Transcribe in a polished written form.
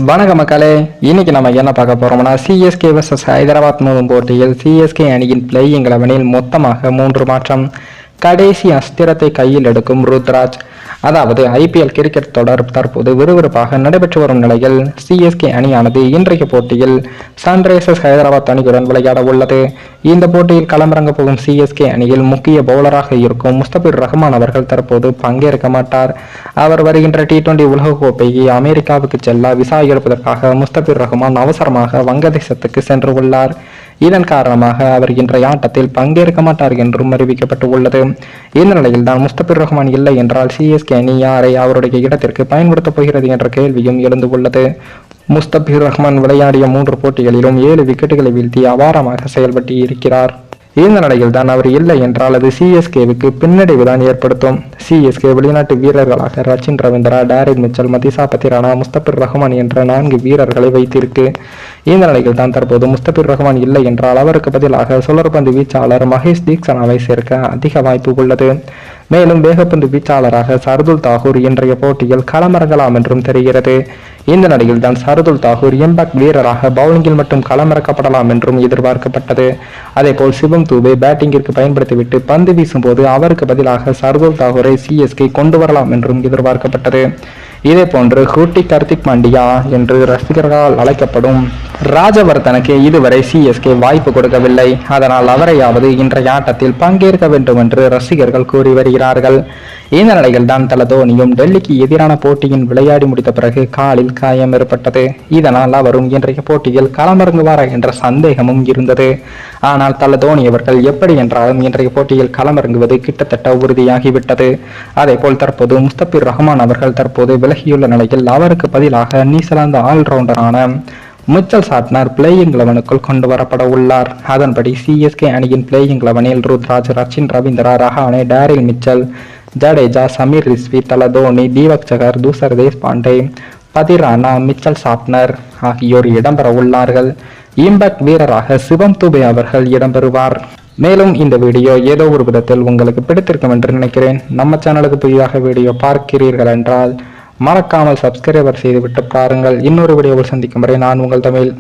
வணக்க மக்களே, இன்னைக்கு நம்ம என்ன பார்க்க போறோம்னா சிஎஸ்கே vs ஹைதராபாத் மோதும் போட்டியில் சிஎஸ்கே அணியின் பிளேயிங் 11 மொத்தமாக 3 மாற்றம். கடைசி அஸ்திரத்தை கையில் எடுக்கும் ருத்ராஜ். அதாவது ஐபிஎல் கிரிக்கெட் தொடர் தற்போது விறுவிறுப்பாக நடைபெற்று வரும் நிலையில் சிஎஸ்கே அணியானது இன்றைய போட்டியில் சன்ரைசர்ஸ் ஹைதராபாத் அணியுடன் விளையாட உள்ளது. இந்த போட்டியில் களமிறங்க போகும் சிஎஸ்கே அணியில் முக்கிய பவுலராக இருக்கும் முஸ்தபிர் ரஹ்மான் அவர்கள் தற்போது பங்கேற்க மாட்டார். அவர் வருகின்ற T20 உலகக்கோப்பையை அமெரிக்காவுக்கு செல்ல விசா எடுப்பதற்காக முஸ்தபிர் ரஹ்மான் அவசரமாக வங்கதேசத்துக்கு சென்று உள்ளார். இதன் காரணமாக அவர் இன்றைய ஆட்டத்தில் பங்கேற்க மாட்டார் என்றும் அறிவிக்கப்பட்டு உள்ளது. இந்த நிலையில் தான் முஸ்தபிர் ரஹ்மான் இல்லை என்றால் சிஎஸ்கே அணி யாரை அவருடைய இடத்திற்கு பயன்படுத்தப் போகிறது என்ற கேள்வியும் எழுந்து உள்ளது. முஸ்தபிர் ரஹ்மான் விளையாடிய 3 போட்டிகளிலும் 7 விக்கெட்டுகளை வீழ்த்தி அபாரமாக செயல்பட்டு இருக்கிறார். இந்த நிலையில் தான் அவர் இல்லை என்றால் அது சிஎஸ்கேவுக்கு பின்னடைவு தான் ஏற்படுத்தும். சிஎஸ்கே வெளிநாட்டு வீரர்களாக ரச்சின் ரவீந்திரா, டேரில் மிச்சல், மதிசா பத்திரானா, முஸ்தபிர் ரஹ்மான் என்ற 4 வீரர்களை வைத்திருக்கு. இந்த நிலையில் தான் தற்போது முஸ்தபிர் ரஹ்மான் இல்லை என்றால் அவருக்கு பதிலாக சுழற்பந்து வீச்சாளர் மகேஷ் தீக்ஷனாவை சேர்க்க அதிக வாய்ப்பு உள்ளது. மேலும் வேகப்பந்து வீச்சாளராக சர்துல் தாகூர் இன்றைய போட்டியில் களமிறங்கலாம் என்றும் தெரிகிறது. இந்த நிலையில் தான் சர்துல் தாகூர் இம்பாக்ட் வீரராக பவுலிங்கில் மட்டும் களமிறக்கப்படலாம் என்றும் எதிர்பார்க்கப்பட்டது. அதேபோல் சிவம் தூபே பேட்டிங்கிற்கு பயன்படுத்திவிட்டு பந்து வீசும் போது அவருக்கு பதிலாக சர்துல் தாகூரை சிஎஸ்கே கொண்டு வரலாம் என்றும் எதிர்பார்க்கப்பட்டது. இதே போன்று ஹூட்டி கார்த்திக் பாண்டியா என்று ரசிகர்களால் அழைக்கப்படும் ராஜவர்தனுக்கு இதுவரை சிஎஸ்கே வாய்ப்பு கொடுக்கவில்லை. அதனால் அவரையாவது இன்றைய ஆட்டத்தில் பங்கேற்க வேண்டும் என்று ரசிகர்கள் கூறி வருகிறார்கள். இந்த நிலையில் தான் தல தோனியும் டெல்லிக்கு எதிரான போட்டியின் விளையாடி முடித்த பிறகு காலில் காயம் ஏற்பட்டது. இதனால் அவரும் இன்றைய போட்டியில் களமிறங்குவாரா என்ற சந்தேகமும் இருந்தது. ஆனால் தல தோனி அவர்கள் எப்படி என்றாலும் இன்றைய போட்டியில் களமிறங்குவது கிட்டத்தட்ட உறுதியாகிவிட்டது. அதே போல் தற்போது முஸ்தபிர் ரஹ்மான் அவர்கள் தற்போது விலகியுள்ள நிலையில் அவருக்கு பதிலாக நியூசிலாந்து ஆல்ரவுண்டரான மிச்சல் சாட்னர் பிளேயிங் 11க்குள் கொண்டு வரப்பட உள்ளார். அதன்படி சிஎஸ்கே அணியின் playing 11 Ruturaj, Rachin Ravindra, Rahane, Daryl Mitchell, Jadeja, Sameer Rizvi, தல தோனி, தீபக் சகர், தூசர் தேஷ்பாண்டே, பதிரானா, மிச்சல் சாட்னர் ஆகியோர் இடம்பெற உள்ளார்கள். இம்பாக்ட் வீரராக சிவம் தூபே அவர்கள் இடம்பெறுவார். மேலும் இந்த வீடியோ ஏதோ ஒரு விதத்தில் உங்களுக்கு பிடித்திருக்கும் என்று நினைக்கிறேன். நம்ம சேனலுக்கு புதிதாக வீடியோ பார்க்கிறீர்கள் என்றால் மறக்காமல் சப்ஸ்கிரைபர் செய்துவிட்டு பாருங்கள். இன்னொரு வீடியோவில் சந்திக்கும் வரை நான் உங்கள் தமிழ்.